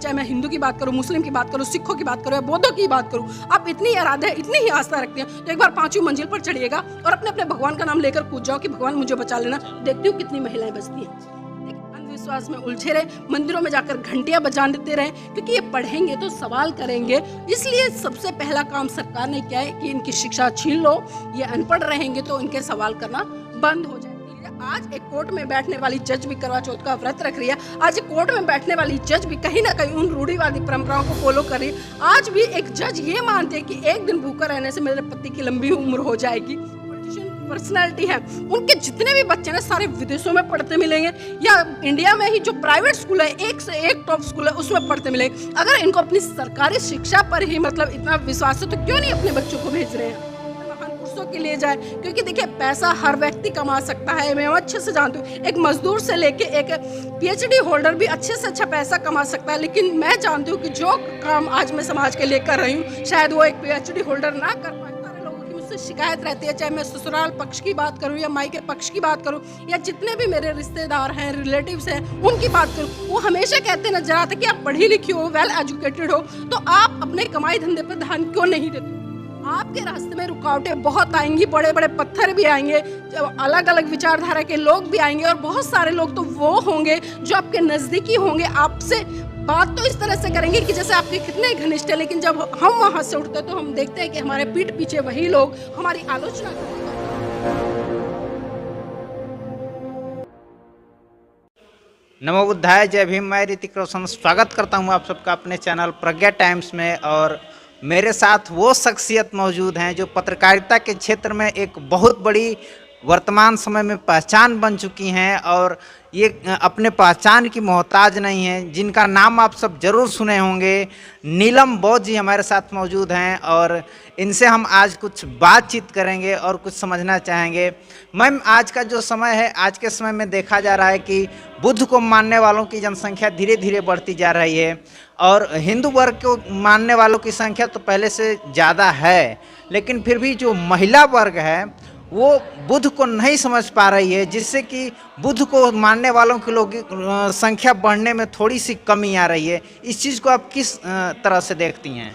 चाहे मैं हिंदू की बात करूँ, मुस्लिम की बात करूँ, सिखों की बात करूँ या बौद्धों की बात करूँ, आप इतनी आराध्य है, इतनी ही आस्था रखते हैं तो एक बार 5वीं मंजिल पर चढ़िएगा और अपने अपने भगवान का नाम लेकर कूद जाओ कि भगवान मुझे बचा लेना। देखती हूँ कितनी महिलाएं बचती हैं। अंधविश्वास में उलझे रहे, मंदिरों में जाकर घंटियां बजाते रहे, क्योंकि ये पढ़ेंगे तो सवाल करेंगे। इसलिए सबसे पहला काम सरकार ने किया है कि इनकी शिक्षा छीन लो। ये अनपढ़ रहेंगे तो इनके सवाल करना बंद हो जाएगा। आज एक कोर्ट में बैठने वाली जज भी करवा चौथ का व्रत रख रही है। आज एक कोर्ट में बैठने वाली जज भी कहीं ना कहीं उन रूढ़िवादी परंपराओं को फॉलो कर रही है। आज भी एक जज ये मानते हैं कि एक दिन भूखा रहने से मेरे पति की लंबी उम्र हो जाएगी। पर्सनालिटी है, उनके जितने भी बच्चे ना सारे विदेशों में पढ़ते मिलेंगे या इंडिया में ही जो प्राइवेट स्कूल है, एक से एक टॉप स्कूल है, उसमें पढ़ते मिलेंगे। अगर इनको अपनी सरकारी शिक्षा पर ही मतलब इतना विश्वास है तो क्यों नहीं अपने बच्चों को भेज रहे हैं महान पुरुषों के लिए जाए। क्योंकि देखिए पैसा हर व्यक्ति कमा सकता है, मैं अच्छे से जानती हूँ। एक मजदूर से लेके एक पीएचडी होल्डर भी अच्छे से अच्छा पैसा कमा सकता है, लेकिन मैं जानती हूँ कि जो काम आज मैं समाज के लिए कर रही हूँ शायद वो एक पीएचडी होल्डर ना कर पाए। शिकायत रहती है, चाहे मैं ससुराल पक्ष की बात करूं या मायके पक्ष की बात करूं या जितने भी मेरे रिश्तेदार हैं, रिलेटिव्स हैं, उनकी बात करूं, वो हमेशा कहते नजर आते कि आप पढ़ी लिखी हो, वेल एजुकेटेड हो, तो आप अपने कमाई धंधे पर ध्यान क्यों नहीं देते। आपके रास्ते में रुकावटें बहुत आएंगी, बड़े बड़े पत्थर भी आएंगे, अलग अलग विचारधारा के लोग भी आएंगे और बहुत सारे लोग तो वो होंगे जो आपके नजदीकी होंगे, आपसे बात तो इस तरह से करेंगे कि जैसे आपके कितने घनिष्ठ है, लेकिन जब हम वहां से उठते तो हम देखते हैं कि हमारे पीठ पीछे वही लोग हमारी आलोचना करते हैं। नमो बुद्धाय, जय भीम। मैं ऋतिक रोशन स्वागत करता हूं आप सबका अपने चैनल प्रज्ञा टाइम्स में। और मेरे साथ वो शख्सियत मौजूद हैं जो पत्रकारिता के क्षेत्र में एक बहुत बड़ी वर्तमान समय में पहचान बन चुकी हैं और ये अपने पहचान की मोहताज नहीं हैं, जिनका नाम आप सब जरूर सुने होंगे। नीलम बौद्ध जी हमारे साथ मौजूद हैं और इनसे हम आज कुछ बातचीत करेंगे और कुछ समझना चाहेंगे। मैम, आज का जो समय है, आज के समय में देखा जा रहा है कि बुद्ध को मानने वालों की जनसंख्या धीरे धीरे बढ़ती जा रही है और हिंदू वर्ग को मानने वालों की संख्या तो पहले से ज़्यादा है, लेकिन फिर भी जो महिला वर्ग है वो बुद्ध को नहीं समझ पा रही है, जिससे कि बुद्ध को मानने वालों की लोग संख्या बढ़ने में थोड़ी सी कमी आ रही है। इस चीज़ को आप किस तरह से देखती हैं?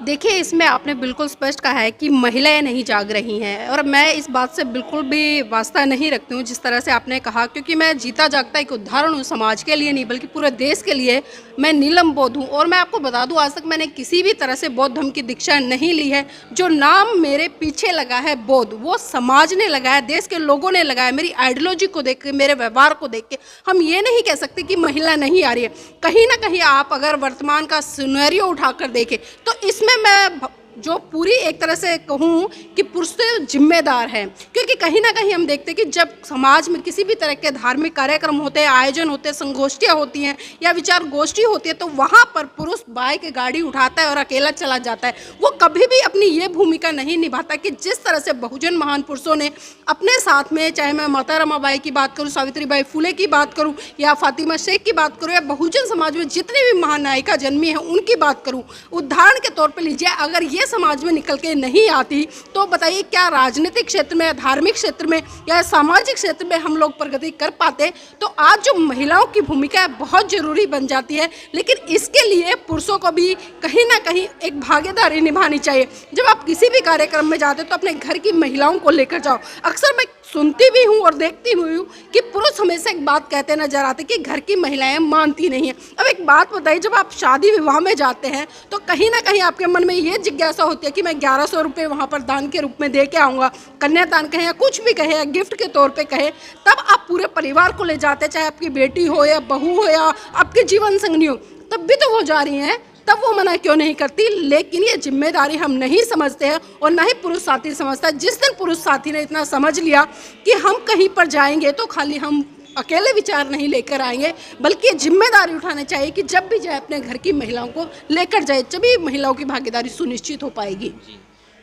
देखिए, इसमें आपने बिल्कुल स्पष्ट कहा है कि महिलाएं नहीं जाग रही हैं और मैं इस बात से बिल्कुल भी वास्ता नहीं रखती हूँ जिस तरह से आपने कहा, क्योंकि मैं जीता जागता एक उदाहरण हूँ समाज के लिए नहीं बल्कि पूरे देश के लिए। मैं नीलम बौद्ध हूँ और मैं आपको बता दूँ आज तक मैंने किसी भी तरह से बौद्ध धर्म की दीक्षा नहीं ली है। जो नाम मेरे पीछे लगा है बौद्ध, वो समाज ने लगाया, देश के लोगों ने लगाया। मेरी आइडियोलॉजी को देख के, मेरे व्यवहार को देख के हम ये नहीं कह सकते कि महिला नहीं आ रही है। कहीं ना कहीं आप अगर वर्तमान का सिनेरियो उठाकर देखें तो इसमें मैं जो पूरी एक तरह से कहूँ कि पुरुष जिम्मेदार है, क्योंकि कहीं ना कहीं हम देखते हैं कि जब समाज में किसी भी तरह के धार्मिक कार्यक्रम होते हैं, आयोजन होते हैं, संगोष्ठियाँ होती हैं या विचार गोष्ठी होती है, तो वहाँ पर पुरुष बाइक गाड़ी उठाता है और अकेला चला जाता है। वो कभी भी अपनी ये भूमिका नहीं निभाता कि जिस तरह से बहुजन महान पुरुषों ने अपने साथ में, चाहे मैं माता रमाबाई की बात करूँ, सावित्रीबाई फुले की बात करूँ या फातिमा शेख की बात करूँ या बहुजन समाज में जितनी भी महानायिका जन्मी है उनकी बात करूँ, उदाहरण के तौर पर लीजिए। अगर ये समाज में निकल के नहीं आती तो बताइए क्या राजनीतिक क्षेत्र में, धार्मिक क्षेत्र में या सामाजिक क्षेत्र में हम लोग प्रगति कर पाते। तो आज जो महिलाओं की भूमिका है बहुत जरूरी बन जाती है, लेकिन इसके लिए पुरुषों को भी कहीं ना कहीं एक भागीदारी निभानी चाहिए। जब आप किसी भी कार्यक्रम में जाते तो अपने घर की महिलाओं को लेकर जाओ। अक्सर मैं सुनती भी हूँ और देखती हुई हूँ कि पुरुष हमेशा एक बात कहते नजर आते कि घर की महिलाएं मानती नहीं है। अब एक बात बताइए, जब आप शादी विवाह में जाते हैं तो कहीं ना कहीं आपके मन में ये जिज्ञासा होती है कि मैं 1100 रुपये वहाँ पर दान के रूप में दे के आऊँगा, कन्यादान कहे या कुछ भी कहे या गिफ्ट के तौर पे कहे, तब आप पूरे परिवार को ले जाते, चाहे आपकी बेटी हो या बहू हो या आपकी जीवन संगनी हो, तब भी तो वो जा रही हैं, तब वो मना क्यों नहीं करती। लेकिन ये जिम्मेदारी हम नहीं समझते हैं और ना ही पुरुष साथी समझता है। जिस दिन पुरुष साथी ने इतना समझ लिया कि हम कहीं पर जाएंगे तो खाली हम अकेले विचार नहीं लेकर आएंगे, बल्कि ये जिम्मेदारी उठानी चाहिए कि जब भी जाए अपने घर की महिलाओं को लेकर जाए, तभी महिलाओं की भागीदारी सुनिश्चित हो पाएगी।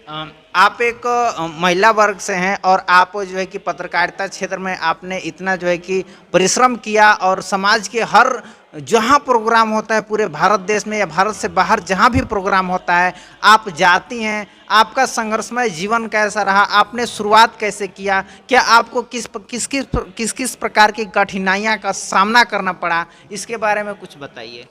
आप एक महिला वर्ग से हैं और आप जो है कि पत्रकारिता क्षेत्र में आपने इतना जो है कि परिश्रम किया और समाज के हर जहाँ प्रोग्राम होता है पूरे भारत देश में या भारत से बाहर जहाँ भी प्रोग्राम होता है आप जाती हैं। आपका संघर्षमय जीवन कैसा रहा? आपने शुरुआत कैसे किया? क्या आपको किस किस प्रकार की कठिनाइयाँ का सामना करना पड़ा? इसके बारे में कुछ बताइए।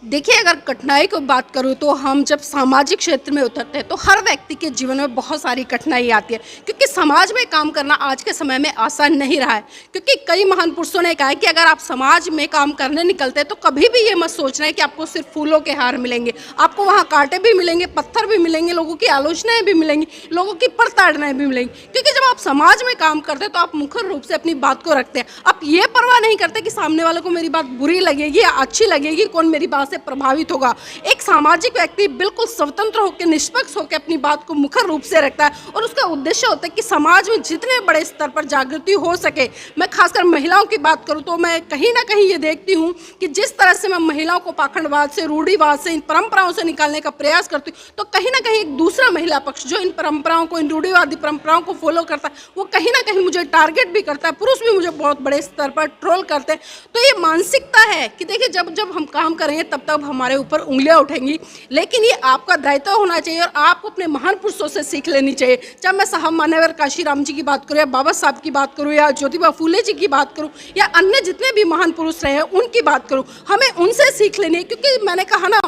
देखिए, अगर कठिनाई की बात करूँ तो हम जब सामाजिक क्षेत्र में उतरते हैं तो हर व्यक्ति के जीवन में बहुत सारी कठिनाई आती है, क्योंकि समाज में काम करना आज के समय में आसान नहीं रहा है। क्योंकि कई महान पुरुषों ने कहा है कि अगर आप समाज में काम करने निकलते हैं तो कभी भी ये मत सोचना है कि आपको सिर्फ फूलों के हार मिलेंगे। आपको वहाँ कांटे भी मिलेंगे, पत्थर भी मिलेंगे, लोगों की आलोचनाएं भी मिलेंगी, लोगों की प्रताड़नाएं भी मिलेंगी। क्योंकि जब आप समाज में काम करते हैं तो आप मुखर रूप से अपनी बात को रखते हैं। आप ये परवाह नहीं करते कि सामने वाले को मेरी बात बुरी लगेगी या अच्छी लगेगी, कौन मेरी बात से प्रभावित होगा। एक सामाजिक व्यक्ति बिल्कुल स्वतंत्र होकर, निष्पक्ष होकर अपनी बात को मुखर रूप से रखता है और उसका उद्देश्य होता है कि समाज में जितने बड़े स्तर पर जागृति हो सके। मैं खासकर महिलाओं की बात करूं तो मैं कहीं ना कहीं ये देखती हूं कि जिस तरह से मैं महिलाओं को पाखंडवाद से, रूढ़िवाद से, इन परंपराओं से निकालने का प्रयास करती हूँ, तो कहीं ना कहीं एक दूसरा महिला पक्ष जो इन परंपराओं को, इन रूढ़िवादी परंपराओं को फॉलो करता है, वो कहीं ना कहीं मुझे टारगेट भी करता है। पुरुष भी मुझे बहुत बड़े स्तर पर ट्रोल करते हैं। तो ये मानसिकता है कि देखिए, जब जब हम काम करेंगे तब तब हमारे ऊपर उंगलियां उठेंगी, लेकिन ये आपका दायित्व होना चाहिए और आपको अपने महान पुरुषों से सीख लेनी चाहिए। चाहे मैं साहब मान्यवर काशीराम जी की बात करूँ या बाबा साहब की बात करूँ या ज्योतिबा फूले जी की बात करूँ या अन्य जितने भी महान पुरुष रहे हैं उनकी बात करूँ, हमें उनसे सीख लेनी है। क्योंकि मैंने कहा ना,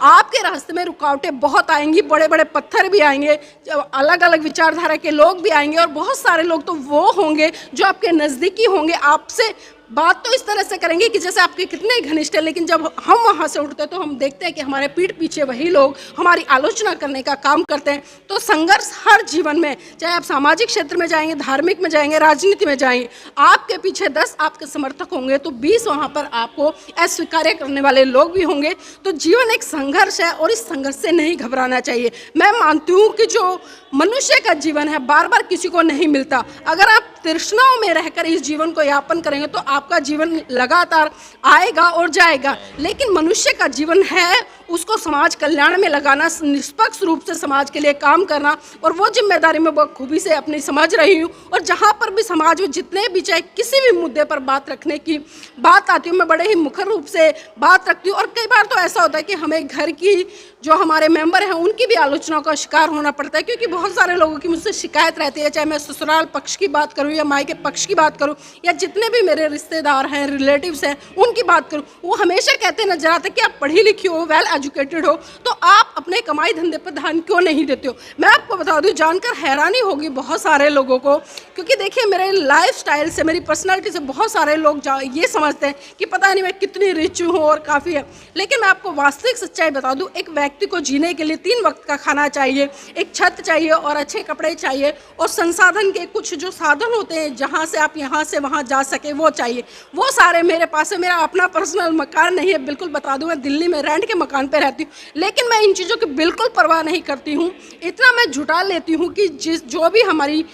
आपके रास्ते में रुकावटें बहुत आएंगी, बड़े बड़े पत्थर भी आएंगे, अलग अलग विचारधारा के लोग भी आएंगे और बहुत सारे लोग तो वो होंगे जो आपके नज़दीकी होंगे, आपसे बात तो इस तरह से करेंगे कि जैसे आपके कितने घनिष्ठ है, लेकिन जब हम वहाँ से उठते हैं तो हम देखते हैं कि हमारे पीठ पीछे वही लोग हमारी आलोचना करने का काम करते हैं। तो संघर्ष हर जीवन में, चाहे आप सामाजिक क्षेत्र में जाएंगे, धार्मिक में जाएंगे, राजनीति में जाएंगे, आपके पीछे 10 आपके समर्थक होंगे तो 20 वहाँ पर आपको अस्वीकार करने वाले लोग भी होंगे। तो जीवन एक संघर्ष है और इस संघर्ष से नहीं घबराना चाहिए। मैं मानती हूँ कि जो मनुष्य का जीवन है बार बार किसी को नहीं मिलता। अगर आप तृष्णाओं में रहकर इस जीवन को यापन करेंगे तो आपका जीवन लगातार आएगा और जाएगा। लेकिन मनुष्य का जीवन है उसको समाज कल्याण में लगाना, निष्पक्ष रूप से समाज के लिए काम करना, और वो जिम्मेदारी मैं बखूबी से अपनी समझ रही हूँ। और जहाँ पर भी समाज में जितने भी, चाहे किसी भी मुद्दे पर बात रखने की बात आती हूँ, मैं बड़े ही मुखर रूप से बात रखती हूँ। और कई बार तो ऐसा होता है कि हमें घर की जो हमारे मेंबर हैं उनकी भी आलोचनाओं का शिकार होना पड़ता है, क्योंकि बहुत सारे लोगों की मुझसे शिकायत रहती है, चाहे मैं ससुराल पक्ष की बात करूँ या मायके पक्ष की बात करूँ या जितने भी मेरे रिश्तेदार हैं, रिलेटिव्स हैं, उनकी बात करूँ। वो हमेशा कहते नजर आते कि आप पढ़ी लिखी हो, वेल एजुकेटेड हो, तो आप अपने कमाई धंधे पर ध्यान क्यों नहीं देते हो। मैं आपको बता दूं, जानकर हैरानी होगी बहुत सारे लोगों को, क्योंकि देखिए मेरे लाइफस्टाइल से, मेरी पर्सनालिटी से बहुत सारे लोग ये समझते हैं कि पता नहीं मैं कितनी रिच हूँ और काफ़ी है। लेकिन मैं आपको वास्तविक सच्चाई बता दूं, एक व्यक्ति को जीने के लिए 3 वक्त का खाना चाहिए, एक छत चाहिए और अच्छे कपड़े चाहिए, और संसाधन के कुछ जो साधन होते हैं जहाँ से आप यहाँ से वहाँ जा सके वो चाहिए। वो सारे मेरे पास है। मेरा अपना पर्सनल मकान नहीं है, बिल्कुल बता दूं, मैं दिल्ली में रेंट के मकान पे रहती हूँ, लेकिन मैं इन चीज़ों की बिल्कुल परवाह नहीं करती हूँ। इतना मैं जुटा लेती हूँ कि जो भी हमारी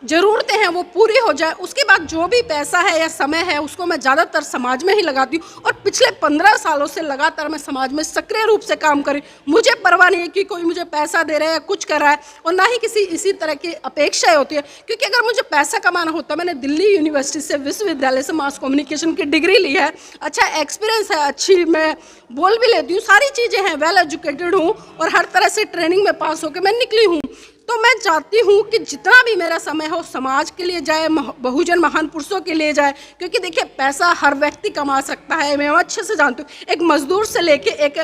ज़रूरतें हैं वो पूरी हो जाए। उसके बाद जो भी पैसा है या समय है उसको मैं ज़्यादातर समाज में ही लगाती हूँ, और पिछले 15 सालों से लगातार मैं समाज में सक्रिय रूप से काम करी। मुझे परवाह नहीं है कि कोई मुझे पैसा दे रहा है या कुछ कर रहा है, और ना ही किसी इसी तरह की अपेक्षाएं होती है। क्योंकि अगर मुझे पैसा कमाना होता, मैंने दिल्ली यूनिवर्सिटी से, विश्वविद्यालय से मास कम्युनिकेशन की डिग्री ली है, अच्छा एक्सपीरियंस है, अच्छी मैं बोल भी लेती हूँ, सारी चीज़ें हैं, वेल एजुकेटेड हूँ और हर तरह से ट्रेनिंग में पास होकर मैं निकली हूँ। तो मैं चाहती हूँ कि जितना भी मेरा समय हो समाज के लिए जाए, बहुजन महान पुरुषों के लिए जाए। क्योंकि देखिए, पैसा हर व्यक्ति कमा सकता है, मैं अच्छे से जानती हूँ। एक मजदूर से लेके एक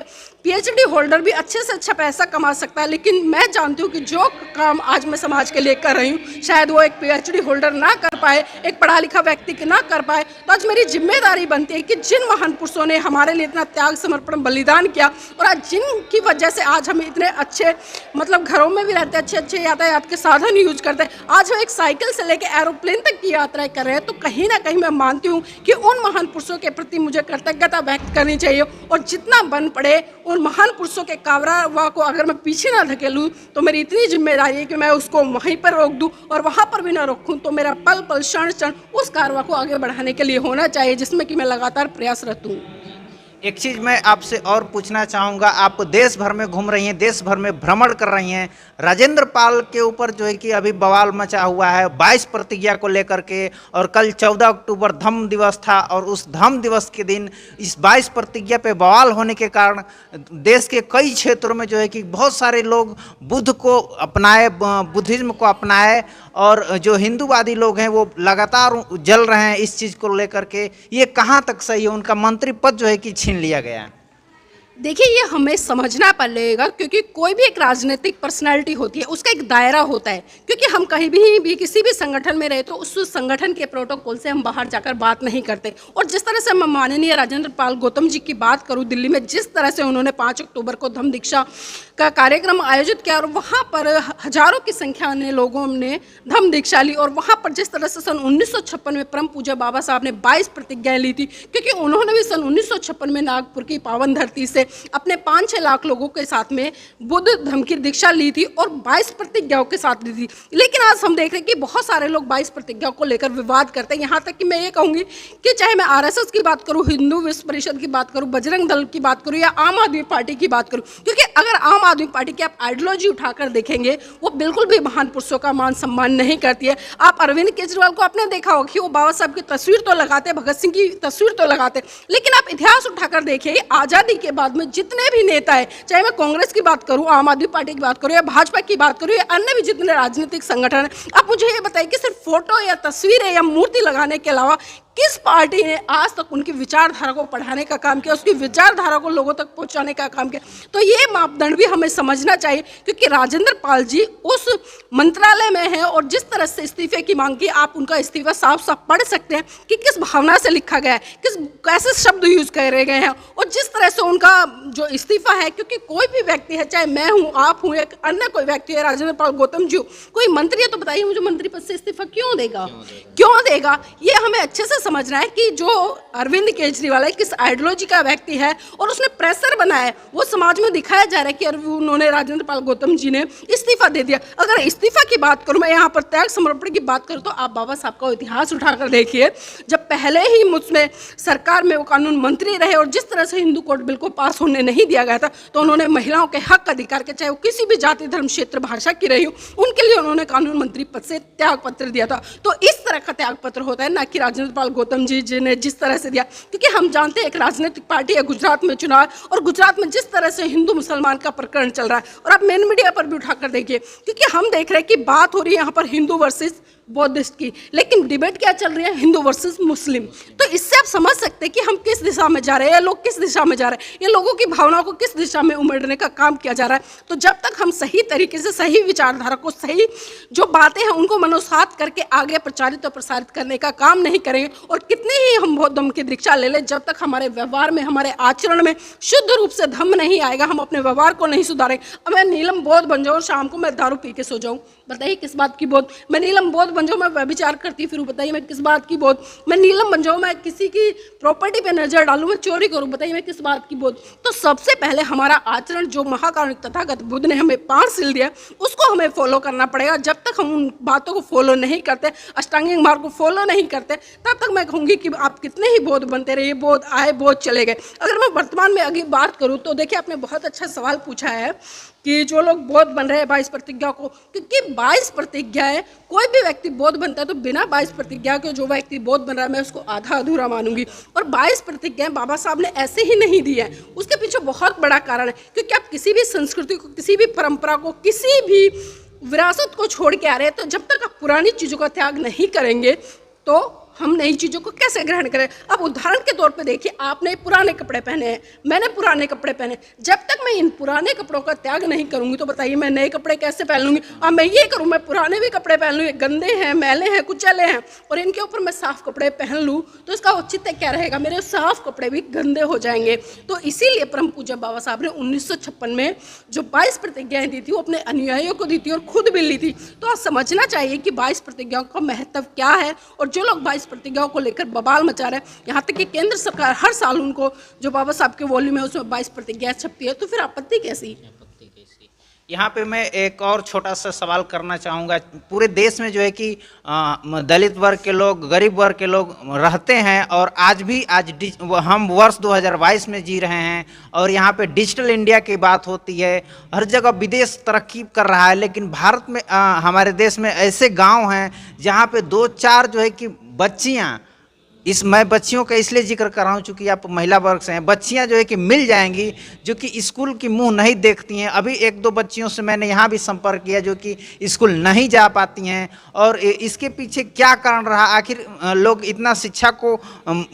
पीएचडी होल्डर भी अच्छे से अच्छा पैसा कमा सकता है, लेकिन मैं जानती हूँ कि जो काम आज मैं समाज के लिए कर रही हूँ शायद वो एक पीएचडी होल्डर ना कर पाए, एक पढ़ा लिखा व्यक्ति ना कर पाए। तो आज मेरी जिम्मेदारी बनती है कि जिन महान पुरुषों ने हमारे लिए इतना त्याग, समर्पण, बलिदान किया, और आज जिनकी वजह से आज हम इतने अच्छे मतलब घरों में भी रहते हैं, अच्छे यातायात के साधन यूज करते हैं, आज हम एक साइकिल से लेकर एरोप्लेन तक की यात्राएं कर रहे हैं, तो कहीं ना कहीं मैं मानती हूँ कि उन महान पुरुषों के प्रति मुझे कृतज्ञता व्यक्त करनी चाहिए। और जितना बन पड़े उन महान पुरुषों के कारवां को अगर मैं पीछे ना धकेलूँ तो मेरी इतनी जिम्मेदारी है कि मैं उसको वहीं पर रोक दूँ, और वहाँ पर भी ना रोकूँ तो मेरा पल पल, क्षण क्षण उस कारवां को आगे बढ़ाने के लिए होना चाहिए, जिसमें कि मैं लगातार प्रयासरत हूँ। एक चीज़ मैं आपसे और पूछना चाहूँगा, आप देश भर में घूम रही हैं, देश भर में भ्रमण कर रही हैं, राजेंद्र पाल के ऊपर जो है कि अभी बवाल मचा हुआ है 22 प्रतिज्ञा को लेकर के, और कल 14 अक्टूबर धम्म दिवस था, और उस धम्म दिवस के दिन इस 22 प्रतिज्ञा पे बवाल होने के कारण देश के कई क्षेत्रों में जो है कि बहुत सारे लोग बुद्ध को अपनाए, बुद्धिज्म को अपनाए, और जो हिंदूवादी लोग हैं वो लगातार जल रहे हैं इस चीज़ को लेकर के। ये कहाँ तक सही है? उनका मंत्री पद जो है कि छीन लिया गया। देखिए, ये हमें समझना पड़ेगा क्योंकि कोई भी एक राजनीतिक पर्सनालिटी होती है, उसका एक दायरा होता है। क्योंकि हम कहीं भी किसी भी संगठन में रहे तो उस संगठन के प्रोटोकॉल से हम बाहर जाकर बात नहीं करते। और जिस तरह से मैं माननीय राजेंद्र पाल गौतम जी की बात करूं, दिल्ली में जिस तरह से उन्होंने 5 अक्टूबर को धम्म दीक्षा का कार्यक्रम आयोजित किया और वहाँ पर हजारों की संख्या में लोगों ने धम्म दीक्षा ली, और वहाँ पर जिस तरह से सन 1956 में परम पूज्य बाबा साहब ने 22 प्रतिज्ञाएं ली थी, क्योंकि उन्होंने भी सन 1956 में नागपुर की पावन धरती से अपने 5-6 लाख लोगों के साथ में बुद्ध धर्म की दीक्षा ली थी और 22 प्रतिज्ञाओं के साथ ली थी। लेकिन आज हम देख रहे हैं कि बहुत सारे लोग 22 प्रतिज्ञाओं को लेकर विवाद करते हैं। यहाँ तक कि मैं ये कहूँगी कि चाहे मैं आरएसएस की बात करूँ, हिंदू विश्व परिषद की बात करूँ, बजरंग दल की बात करूँ या आम आदमी पार्टी की बात करूँ, क्योंकि अगर आम आदमी पार्टी की आप आइडियोलॉजी उठाकर देखेंगे वो बिल्कुल भी महान पुरुषों का मान सम्मान नहीं करती है। आप अरविंद केजरीवाल को आपने देखा होगा कि वो बाबा साहब की तस्वीर तो लगाते, भगत सिंह की तस्वीर तो लगाते, लेकिन आप इतिहास उठाकर देखिए, आज़ादी के बाद में जितने भी नेता है, चाहे मैं कांग्रेस की बात करूं, आम आदमी पार्टी की बात करूं या भाजपा की बात करूं या अन्य भी जितने राजनीतिक संगठन है, आप मुझे ये बताइए कि सिर्फ फोटो या तस्वीरें या मूर्ति लगाने के अलावा किस पार्टी ने आज तक उनकी विचारधारा को पढ़ाने का काम किया, उसकी विचारधारा को लोगों तक पहुंचाने का काम किया? तो ये मापदंड भी हमें समझना चाहिए, क्योंकि राजेंद्र पाल जी उस मंत्रालय में हैं और जिस तरह से इस्तीफे की मांग की, आप उनका इस्तीफा साफ साफ पढ़ सकते हैं कि किस भावना से लिखा गया है, किस कैसे शब्द यूज करे गए हैं और जिस तरह से उनका जो इस्तीफा है। क्योंकि कोई भी व्यक्ति है, चाहे मैं हूँ, आप हूँ, एक अन्य कोई व्यक्ति है, राजेंद्र पाल गौतम जी, कोई मंत्री है, तो बताइए मुझे मंत्री पद से इस्तीफा क्यों देगा? क्यों देगा? ये हमें अच्छे से समझना है कि जो अरविंद केजरीवाल है किस आइडियोलॉजी का व्यक्ति है और उसने प्रेशर बनाया है, वो समाज में दिखाया जा रहा है कि उन्होंने राजेंद्र पाल गौतम जी ने इस्तीफा दे दिया। अगर इस्तीफा की बात करूं, मैं यहाँ पर त्याग समर्पण की बात करूं, तो आप बाबा साहब का इतिहास उठाकर देखिए। जब पहले ही मुझमें सरकार में वो कानून मंत्री रहे और जिस तरह से हिंदू कोड बिल को पास होने नहीं दिया गया था, तो उन्होंने महिलाओं के हक अधिकार के, चाहे वो किसी भी जाति धर्म क्षेत्र भाषा की रही हो, उनके लिए उन्होंने कानून मंत्री पद से त्याग पत्र दिया था। तो इस तरह का त्याग पत्र होता है, ना कि राजेंद्र पाल गौतम जी ने जिस तरह से दिया। क्योंकि हम जानते हैं एक राजनीतिक पार्टी है, गुजरात में चुनाव, और गुजरात में जिस तरह से हिंदू मुसलमान का प्रकरण चल रहा है, और आप मेन मीडिया पर भी उठाकर देखिए, क्योंकि हम देख रहे हैं कि बात हो रही है यहाँ पर हिंदू वर्सेस बौद्धिस्ट की, लेकिन डिबेट क्या चल रही है? हिंदू वर्सेस मुस्लिम। तो इससे आप समझ सकते हैं कि हम किस दिशा में जा रहे हैं, या लोग किस दिशा में जा रहे हैं, या लोगों की भावनाओं को किस दिशा में उमड़ने का काम किया जा रहा है। तो जब तक हम सही तरीके से सही विचारधारा को, सही जो बातें हैं उनको मनोसात करके आगे प्रचारित और प्रसारित करने का काम नहीं करेंगे, और कितने ही हम बौद्ध धर्म की दीक्षा ले लें, जब तक हमारे व्यवहार में, हमारे आचरण में शुद्ध रूप से धम्म नहीं आएगा, हम अपने व्यवहार को नहीं सुधारेंगे। अब मैं नीलम बौद्ध बन जाऊँ, शाम को मैं दारू पी के सो जाऊँ, बताइए किस बात की बौद्ध? मैं नीलम बौद्ध बन जाऊँ, मैं व्यभिचार करती फिर, बताइए मैं किस बात की बौद्ध? मैं नीलम बन जाऊँ, मैं किसी की प्रॉपर्टी पे नजर डालूं, मैं चोरी करूं, बताइए मैं किस बात की बौद्ध? तो सबसे पहले हमारा आचरण, जो महाकारुणिक तथागत बुद्ध ने हमें 5 सील दिया, उसको हमें फॉलो करना पड़ेगा। जब तक हम उन बातों को फॉलो नहीं करते, अष्टांगिक मार्ग को फॉलो नहीं करते, तब तक मैं कहूँगी कि आप कितने ही बौद्ध बनते रहिए, बौद्ध आए बौद्ध चले गए। अगर मैं वर्तमान में अभी बात करूँ तो देखिए, आपने बहुत अच्छा सवाल पूछा है कि जो लोग बौद्ध बन रहे हैं 22 प्रतिज्ञा को, क्योंकि 22 प्रतिज्ञाएं, कोई भी व्यक्ति बौद्ध बनता है तो बिना 22 प्रतिज्ञा के जो व्यक्ति बौद्ध बन रहा है, मैं उसको आधा अधूरा मानूंगी। और 22 प्रतिज्ञाएं बाबा साहब ने ऐसे ही नहीं दी है, उसके पीछे बहुत बड़ा कारण है। क्योंकि आप किसी भी संस्कृति को, किसी भी परंपरा को, किसी भी विरासत को छोड़ के आ रहे हैं, तो जब तक आप पुरानी चीज़ों का त्याग नहीं करेंगे तो हम नई चीज़ों को कैसे ग्रहण करें? अब उदाहरण के तौर पे देखिए, आपने पुराने कपड़े पहने हैं, मैंने पुराने कपड़े पहने, जब तक मैं इन पुराने कपड़ों का त्याग नहीं करूंगी तो बताइए मैं नए कपड़े कैसे पहन लूँगी? अब मैं ये करूँ, मैं पुराने भी कपड़े पहन लूँ, ये गंदे हैं, मैले हैं, कुचले हैं, और इनके ऊपर मैं साफ कपड़े पहन लूँ, तो इसका औचित्य क्या रहेगा? मेरे साफ कपड़े भी गंदे हो जाएंगे। तो इसीलिए परम पूज्य बाबा साहब ने 1956 में जो 22 प्रतिज्ञाएं दी थी, वो अपने अनुयायियों को दी थी और खुद भी ली थी। तो आप समझना चाहिए कि 22 प्रतिज्ञाओं का महत्व क्या है, और जो लोग 22 प्रतिज्ञाओं को लेकर बवाल मचा रहे हैं, यहाँ तक कि केंद्र सरकार हर साल उनको, जो बाबा साहब के वॉल्यूम है उसमें 22 प्रतिज्ञाएं छपती है, तो फिर आपत्ति कैसी? यहाँ पे मैं एक और छोटा सा सवाल करना चाहूँगा। पूरे देश में जो है कि दलित वर्ग के लोग, गरीब वर्ग के लोग रहते हैं, और आज भी हम वर्ष 2022 में जी रहे हैं, और यहाँ पे डिजिटल इंडिया की बात होती है, हर जगह विदेश तरक्की कर रहा है, लेकिन भारत में हमारे देश में ऐसे गांव हैं जहाँ पे 2-4 जो है कि बच्चियाँ, मैं बच्चियों का इसलिए जिक्र कर रहा हूँ चूँकि आप महिला वर्ग से हैं, बच्चियाँ जो है कि मिल जाएंगी जो कि स्कूल की मुंह नहीं देखती हैं। अभी 1-2 बच्चियों से मैंने यहाँ भी संपर्क किया जो कि स्कूल नहीं जा पाती हैं, और इसके पीछे क्या कारण रहा? आखिर लोग इतना शिक्षा को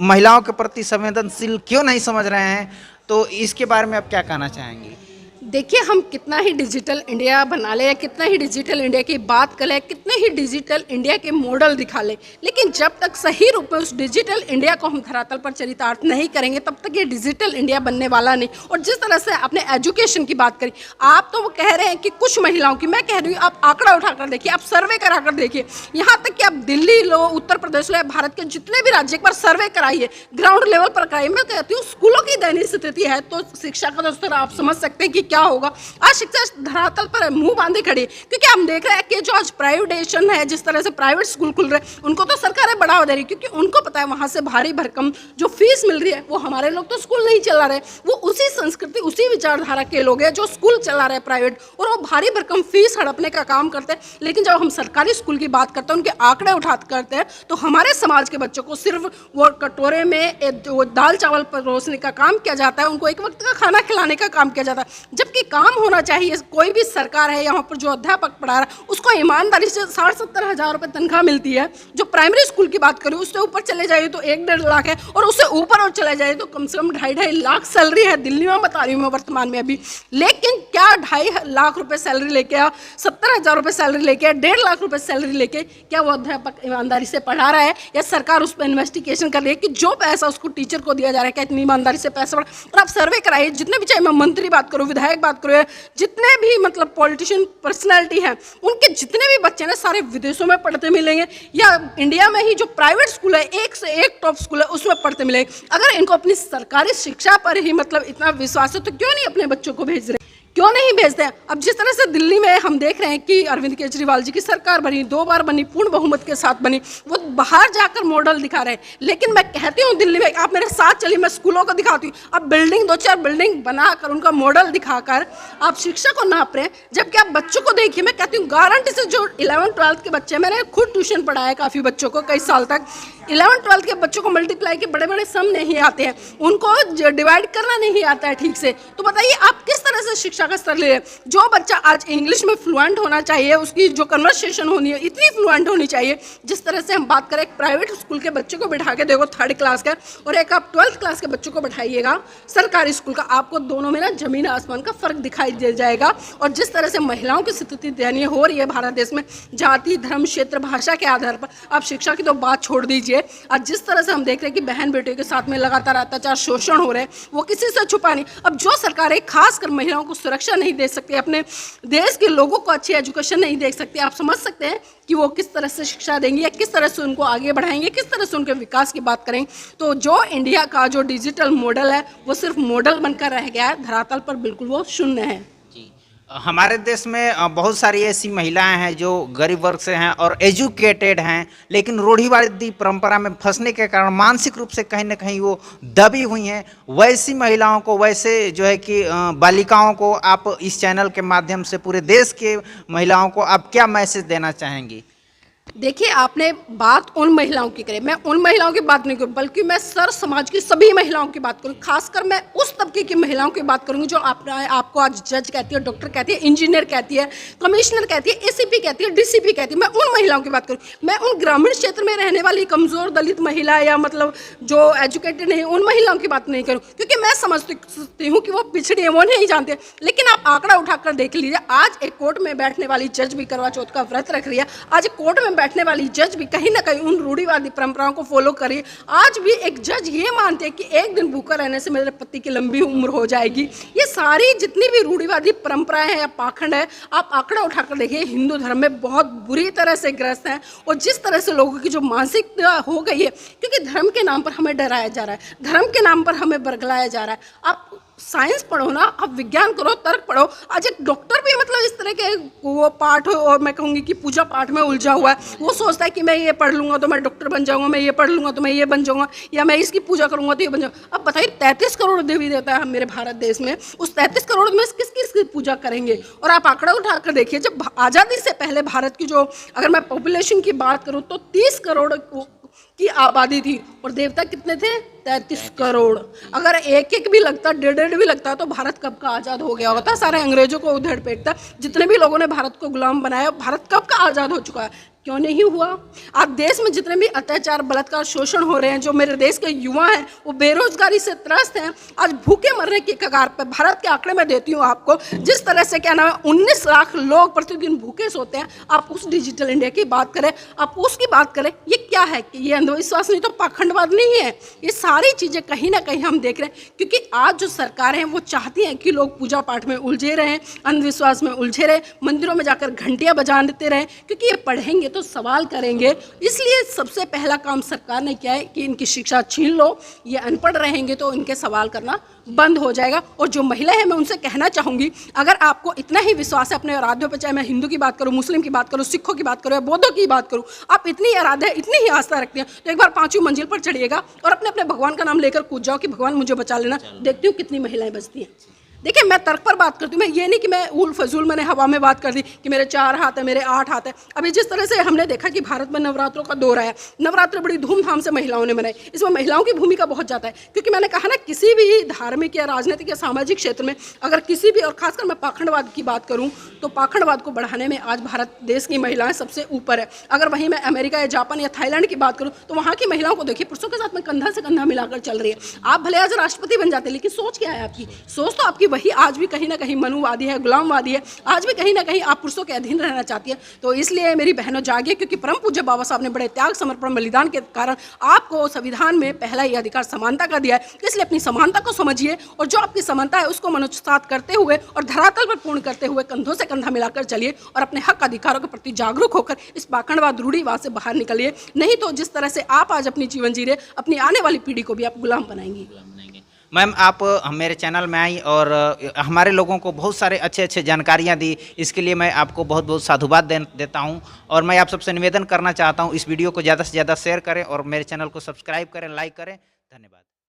महिलाओं के प्रति संवेदनशील क्यों नहीं समझ रहे हैं? तो इसके बारे में आप क्या कहना चाहेंगी? देखिए, हम कितना ही डिजिटल इंडिया बना लें, कितना ही डिजिटल इंडिया की बात कर लें, कितने ही डिजिटल इंडिया के मॉडल दिखा लें, लेकिन जब तक सही रूप में उस डिजिटल इंडिया को हम धरातल पर चरितार्थ नहीं करेंगे तब तक ये डिजिटल इंडिया बनने वाला नहीं। और जिस तरह से आपने एजुकेशन की बात करी, आप तो वो कह रहे हैं कि कुछ महिलाओं की, मैं कह रही हूँ आप आंकड़ा उठाकर देखिए, आप सर्वे कराकर देखिए, यहाँ तक कि आप दिल्ली लो, उत्तर प्रदेश लो, भारत के जितने भी राज्य एक बार सर्वे कराइए, ग्राउंड लेवल पर कराइए। मैं कहती हूँ स्कूलों की दयनीय स्थिति है तो शिक्षा का स्तर आप समझ सकते हैं कि क्या होगा। आज शिक्षा धरातल पर मुंह बांधे खड़ी है, क्योंकि हम देख रहे हैं कि जो आज प्राइवेटाइजेशन है, जिस तरह से प्राइवेट स्कूल खुल रहे हैं, उनको तो सरकारें बढ़ावा दे रही है, क्योंकि उनको पता है वहां से भारी भरकम जो फीस मिल रही है वो हमारे लोग तो स्कूल नहीं चला रहे, वो उसी संस्कृति उसी विचारधारा के लोग हैं जो स्कूल चला रहे हैं प्राइवेट, और वो भारी भरकम फीस हड़पने का काम करते हैं। लेकिन जब हम सरकारी स्कूल की बात करते हैं, उनके आंकड़े उठा करते हैं, तो हमारे समाज के बच्चों को सिर्फ वो कटोरे में वो दाल चावल परोसने का काम किया जाता है, उनको एक वक्त का खाना खिलाने का काम किया जाता है, जबकि काम होना चाहिए। कोई भी सरकार है यहाँ पर जो अध्यापक पढ़ा रहा है उसको ईमानदारी से 60-70 हज़ार रुपये तनख्वाह मिलती है। जो प्राइमरी स्कूल की बात करें उससे ऊपर चले जाइए तो 1-1.5 लाख है, और उससे ऊपर और चले जाइए तो कम से कम 2.5 लाख सैलरी है दिल्ली में, बता रही हूँ मैं वर्तमान में अभी। लेकिन क्या 2.5 लाख रुपये सैलरी लेके, 70,000 रुपये सैलरी लेके, 1.5 लाख रुपये सैलरी लेके क्या वो अध्यापक ईमानदारी से पढ़ा रहा है, या सरकार उस पर इन्वेस्टिगेशन कर रही है कि जो पैसा उसको टीचर को दिया जा रहा है क्या इतनी ईमानदारी से पैसा बढ़ा? और आप सर्वे कराइए, जितने भी, चाहे मैं मंत्री बात करूँ, विधायक बात करूँ, जितने भी मतलब पॉलिटिशियन पर्सनैलिटी हैं, उनके जितने भी बच्चे ना सारे विदेशों में पढ़ते मिलेंगे, या इंडिया में ही जो प्राइवेट स्कूल है, एक से एक टॉप स्कूल है, उसमें पढ़ते मिलेंगे। अगर इनको अपनी सरकारी शिक्षा पर ही मतलब इतना विश्वास है तो क्यों नहीं अपने बच्चों को भेज रहे, क्यों नहीं भेजते हैं? अब जिस तरह से दिल्ली में हम देख रहे हैं कि अरविंद केजरीवाल जी की सरकार बनी, 2 बार बनी, पूर्ण बहुमत के साथ बनी, वो बाहर जाकर मॉडल दिखा रहे हैं। लेकिन मैं कहती हूँ दिल्ली में आप मेरे साथ चलिए, मैं स्कूलों को दिखाती हूँ, अब बिल्डिंग 2-4 बिल्डिंग बनाकर उनका मॉडल दिखाकर आप शिक्षा को नाप रहे हैं, जबकि आप बच्चों को देखिए। मैं कहती हूँ गारंटी से जो 11th-12th के बच्चे, मैंने खुद ट्यूशन पढ़ाया काफ़ी बच्चों को कई साल तक, 11th-12th के बच्चों को मल्टीप्लाई के बड़े बड़े सम नहीं आते हैं, उनको डिवाइड करना नहीं आता है ठीक से। तो बताइए आप किस तरह से शिक्षा का स्तर ले रहे हैं? जो बच्चा आज इंग्लिश में फ्लुएंट होना चाहिए, उसकी जो कन्वर्सेशन होनी है इतनी फ्लुएंट होनी चाहिए, जिस तरह से हम बात करें, एक प्राइवेट स्कूल के बच्चे को बिठा के देखो 3rd क्लास का, और एक आप 12th क्लास के बच्चों को बैठाइएगा सरकारी स्कूल का, आपको दोनों में ना जमीन आसमान का फर्क दिखाई दे जाएगा। और जिस तरह से महिलाओं की स्थिति दयनीय हो रही है भारत देश में, जाति, धर्म, क्षेत्र, भाषा के आधार पर, आप शिक्षा की तो बात छोड़ दीजिए, आज जिस तरह से हम देख रहे हैं कि बहन बेटियों के साथ में लगातार अत्याचार, शोषण हो रहे हैं, वो किसी से छुपा नहीं। अब जो सरकारें खासकर महिलाओं को सुरक्षा नहीं दे सकती, अपने देश के लोगों को अच्छी एजुकेशन नहीं दे सकती, आप समझ सकते हैं कि वो किस तरह से शिक्षा देंगी, या किस तरह से उनको आगे बढ़ाएंगे, किस तरह से उनके विकास की बात करेंगे। तो जो इंडिया का जो डिजिटल मॉडल है वो सिर्फ मॉडल बनकर रह गया है, धरातल पर बिल्कुल वो शून्य है। हमारे देश में बहुत सारी ऐसी महिलाएं हैं जो गरीब वर्ग से हैं और एजुकेटेड हैं, लेकिन रूढ़िवादी परंपरा में फंसने के कारण मानसिक रूप से कहीं ना कहीं वो दबी हुई हैं। वैसी महिलाओं को, वैसे जो है कि बालिकाओं को आप इस चैनल के माध्यम से पूरे देश के महिलाओं को आप क्या मैसेज देना चाहेंगी? देखिए, आपने बात उन महिलाओं की करी, मैं उन महिलाओं की बात नहीं करूँ, बल्कि मैं सर समाज की सभी महिलाओं की बात करूँ। खासकर मैं उस तबके की महिलाओं की बात करूँगी जो आपको आज जज कहती है, डॉक्टर कहती है, इंजीनियर कहती है, कमिश्नर कहती है, एसीपी कहती है, डीसीपी कहती है। मैं उन महिलाओं की बात करूँ, मैं उन ग्रामीण क्षेत्र में रहने वाली कमज़ोर दलित महिला, या मतलब जो एजुकेटेड नहीं, उन महिलाओं की बात नहीं करूँ, क्योंकि मैं समझती हूँ कि वो पिछड़ी है, वो नहीं जानते। लेकिन आप आंकड़ा उठाकर देख लीजिए, आज एक कोर्ट में बैठने वाली जज भी करवा चौथ का व्रत रख रही है, आज कोर्ट में बैठने वाली जज भी कहीं ना कहीं उन रूढ़िवादी परंपराओं को फॉलो करिए। आज भी एक जज ये मानते हैं कि एक दिन भूखा रहने से मेरे पति की लंबी उम्र हो जाएगी। ये सारी जितनी भी रूढ़िवादी परंपराएं हैं या पाखंड है, आप आंकड़ा उठाकर देखिए, हिंदू धर्म में बहुत बुरी तरह से ग्रस्त हैं। और जिस तरह से लोगों की जो मानसिकता हो गई है, क्योंकि धर्म के नाम पर हमें डराया जा रहा है, धर्म के नाम पर हमें बरगलाया जा रहा है। आप साइंस पढ़ो ना, आप विज्ञान करो, तर्क पढ़ो। आज एक डॉक्टर भी मतलब इस तरह के वो पाठ, और मैं कहूँगी कि पूजा पाठ में उलझा हुआ है। वो सोचता है कि मैं ये पढ़ लूँगा तो मैं डॉक्टर बन जाऊँगा, मैं ये पढ़ लूँगा तो मैं ये बन जाऊँगा, या मैं इसकी पूजा करूँगा तो ये बन जाऊँगा। अब बताइए, 33 करोड़ देवी देवता है मेरे भारत देश में, उस 33 करोड़ में किस किस की पूजा करेंगे? और आप आंकड़ा उठाकर देखिए, जब आज़ादी से पहले भारत की जो, अगर मैं पॉपुलेशन की बात करूँ तो 30 करोड़ की आबादी थी, और देवता कितने थे? 33 करोड़। अगर एक एक भी लगता, 1.5 भी लगता, तो भारत कब का आज़ाद हो गया होता, सारे अंग्रेजों को उधेड़ पेटता। जितने भी लोगों ने भारत को गुलाम बनाया, भारत कब का आज़ाद हो चुका है। क्यों नहीं हुआ? आज देश में जितने भी अत्याचार, बलात्कार, शोषण हो रहे हैं, जो मेरे देश के युवा हैं वो बेरोजगारी से त्रस्त हैं, आज भूखे मरने की कगार पर। भारत के आंकड़े मैं देती हूँ आपको, जिस तरह से क्या नाम है 19 लाख लोग प्रतिदिन भूखे सोते हैं। आप उस डिजिटल इंडिया की बात करें, आप उसकी बात करें, ये क्या है कि ये अंधविश्वास नहीं तो पाखंडवाद नहीं है। ये सारी चीज़ें कहीं ना कहीं हम देख रहे हैं, क्योंकि आज जो सरकारें हैं वो चाहती हैं कि लोग पूजा पाठ में उलझे रहें, अंधविश्वास में उलझे रहें, मंदिरों में जाकर घंटियाँ बजाते रहें, क्योंकि ये पढ़ेंगे तो सवाल करेंगे। इसलिए सबसे पहला काम सरकार ने किया है कि इनकी शिक्षा छीन लो। ये अनपढ़ रहेंगे तो इनके सवाल करना बंद हो जाएगा। और जो महिला है मैं उनसे कहना चाहूँगी, अगर आपको इतना ही विश्वास है अपने आराध्यों पर, चाहे मैं हिंदू की बात करूँ, मुस्लिम की बात करूँ, सिखों की बात करूँ या बौद्धों की बात करूँ, आप इतनी आराध्य, इतनी ही आस्था रखते हैं तो एक बार 5वीं मंजिल पर चढ़िएगा और अपने अपने भगवान का नाम लेकर कूद जाओ कि भगवान मुझे बचा लेना। देखती हूँ कितनी महिलाएं बचती हैं। देखिए, मैं तर्क पर बात करती हूँ, मैं ये नहीं कि मैं उल फजूल मैंने हवा में बात कर दी कि मेरे 4 हाथ है, मेरे 8 हाथ है। अभी जिस तरह से हमने देखा कि भारत में नवरात्रों का दौर आया, नवरात्र बड़ी धूमधाम से महिलाओं ने मनाई, इसमें महिलाओं की भूमिका बहुत ज़्यादा है। क्योंकि मैंने कहा ना, किसी भी धार्मिक या राजनीतिक या सामाजिक क्षेत्र में अगर किसी भी, और खासकर मैं पाखंडवाद की बात करूँ तो पाखंडवाद को बढ़ाने में आज भारत देश की महिलाएं सबसे ऊपर है। अगर वहीं मैं अमेरिका या जापान या थाईलैंड की बात करूँ तो वहाँ की महिलाओं को देखिए, पुरुषों के साथ में कंधा से कंधा मिलाकर चल रही है। आप भले आज राष्ट्रपति बन जाते, लेकिन सोच क्या है आपकी? सोच तो आपकी वही आज भी कहीं ना कहीं मनुवादी है, गुलामवादी है। आज भी कहीं ना कहीं आप पुरुषों के अधीन रहना चाहती है। तो इसलिए मेरी बहनों जागिए, क्योंकि परम पूज्य बाबा साहब ने बड़े त्याग, समर्पण, बलिदान के कारण आपको संविधान में पहला ये अधिकार समानता का दिया है। इसलिए अपनी समानता को समझिए और जो आपकी समानता है उसको मनुष्यता करते हुए और धरातल पर पूर्ण करते हुए कंधों से कंधा मिलाकर चलिए और अपने हक अधिकारों के प्रति जागरूक होकर इस पाखंडवाद, रूढ़िवाद से बाहर निकलिए। नहीं तो जिस तरह से आप आज अपनी जीवन जी रहे, अपनी आने वाली पीढ़ी को भी आप गुलाम बनाएंगी। मैम, आप मेरे चैनल में आई और हमारे लोगों को बहुत सारे अच्छे अच्छे जानकारियाँ दी, इसके लिए मैं आपको बहुत बहुत साधुवाद देता हूँ। और मैं आप सबसे निवेदन करना चाहता हूँ, इस वीडियो को ज़्यादा से ज़्यादा शेयर करें और मेरे चैनल को सब्सक्राइब करें, लाइक करें। धन्यवाद।